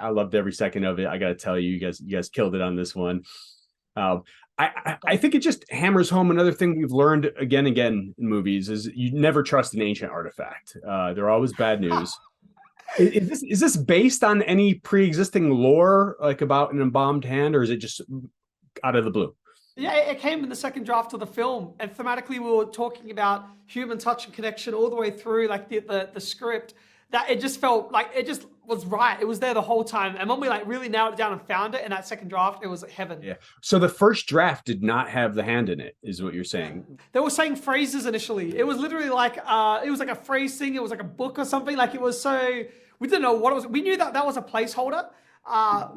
I loved every second of it. I got to tell you, you guys killed it on this one. Um, I think it just hammers home another thing we've learned again and again in movies is you never trust an ancient artifact. They're always bad news. Is this based on any pre-existing lore, like about an embalmed hand, or is it just out of the blue? Yeah, it came in the second draft of the film, and thematically we were talking about human touch and connection all the way through, like the script. That it just felt like it just was right. It was there the whole time, and when we like really nailed it down and found it in that second draft, it was like heaven. Yeah. So the first draft did not have the hand in it, is what you're saying? They were saying phrases initially. It was literally like it was like a phrase thing. It was like a book or something. Like it was so we didn't know what it was. We knew that that was a placeholder.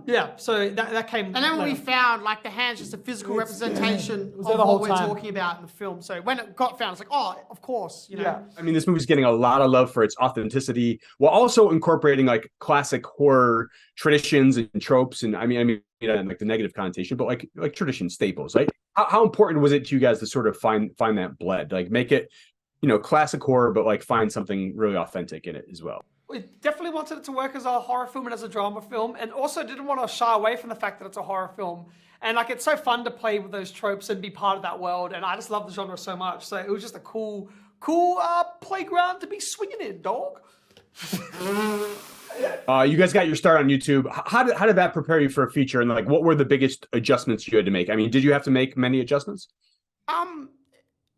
Yeah, so that came. And then when we later. found like the hand's just a physical representation was of there the whole what we're time. talking about in the film. So when it got found, it's like, oh, of course, you know. Yeah. I mean, this movie's getting a lot of love for its authenticity, while also incorporating like classic horror traditions and tropes. And I mean, you know, like the negative connotation, but like tradition staples. Like, how important was it to you guys to sort of find that blend, like make it, you know, classic horror, but like find something really authentic in it as well? We definitely wanted it to work as a horror film and as a drama film, and also didn't want to shy away from the fact that it's a horror film. And like, it's so fun to play with those tropes and be part of that world. And I just love the genre so much. So it was just a cool playground to be swinging in, dog. You guys got your start on YouTube. How did that prepare you for a feature? And like, what were the biggest adjustments you had to make? I mean, did you have to make many adjustments?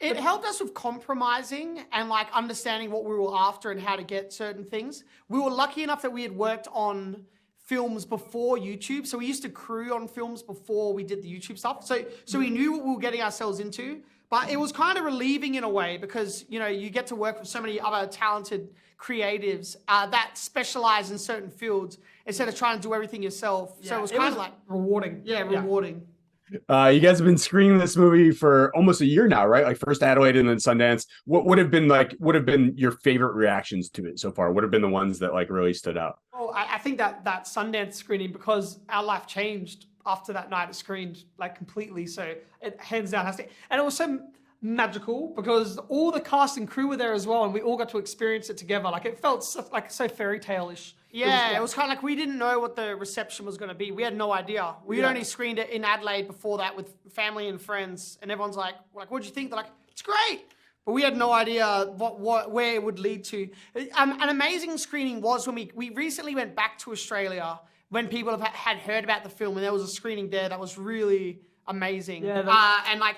It helped us with compromising and like understanding what we were after and how to get certain things. We were lucky enough that we had worked on films before YouTube. So we used to crew on films before we did the YouTube stuff. So we knew what we were getting ourselves into, but it was kind of relieving in a way because, you know, you get to work with so many other talented creatives that specialize in certain fields instead of trying to do everything yourself. So it was kind of like rewarding. Yeah, rewarding. You guys have been screening this movie for almost a year now, right? Like first Adelaide and then Sundance. What would have been your favorite reactions to it so far? What have been the ones that like really stood out? Oh, I think that Sundance screening, because our life changed after that night it screened like completely. So it hands down has to, and it was so magical because all the cast and crew were there as well, and we all got to experience it together. Like it felt so fairy tale-ish. Yeah, it was kind of like we didn't know what the reception was going to be. We had no idea. We had only screened it in Adelaide before that with family and friends, and everyone's like, what'd you think? They're like, it's great. But we had no idea where it would lead to. An amazing screening was when we recently went back to Australia when people had heard about the film, and there was a screening there that was really amazing. Yeah, and like,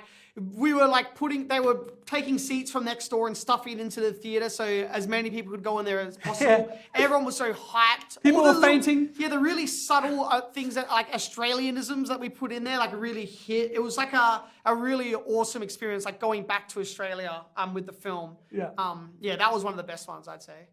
we were like they were taking seats from next door and stuffing it into the theater so as many people could go in there as possible. Yeah. Everyone was so hyped. People were fainting. Yeah, the really subtle things that like Australianisms that we put in there like really hit. It was like a really awesome experience, like going back to Australia with the film. Yeah. Yeah, that was one of the best ones, I'd say.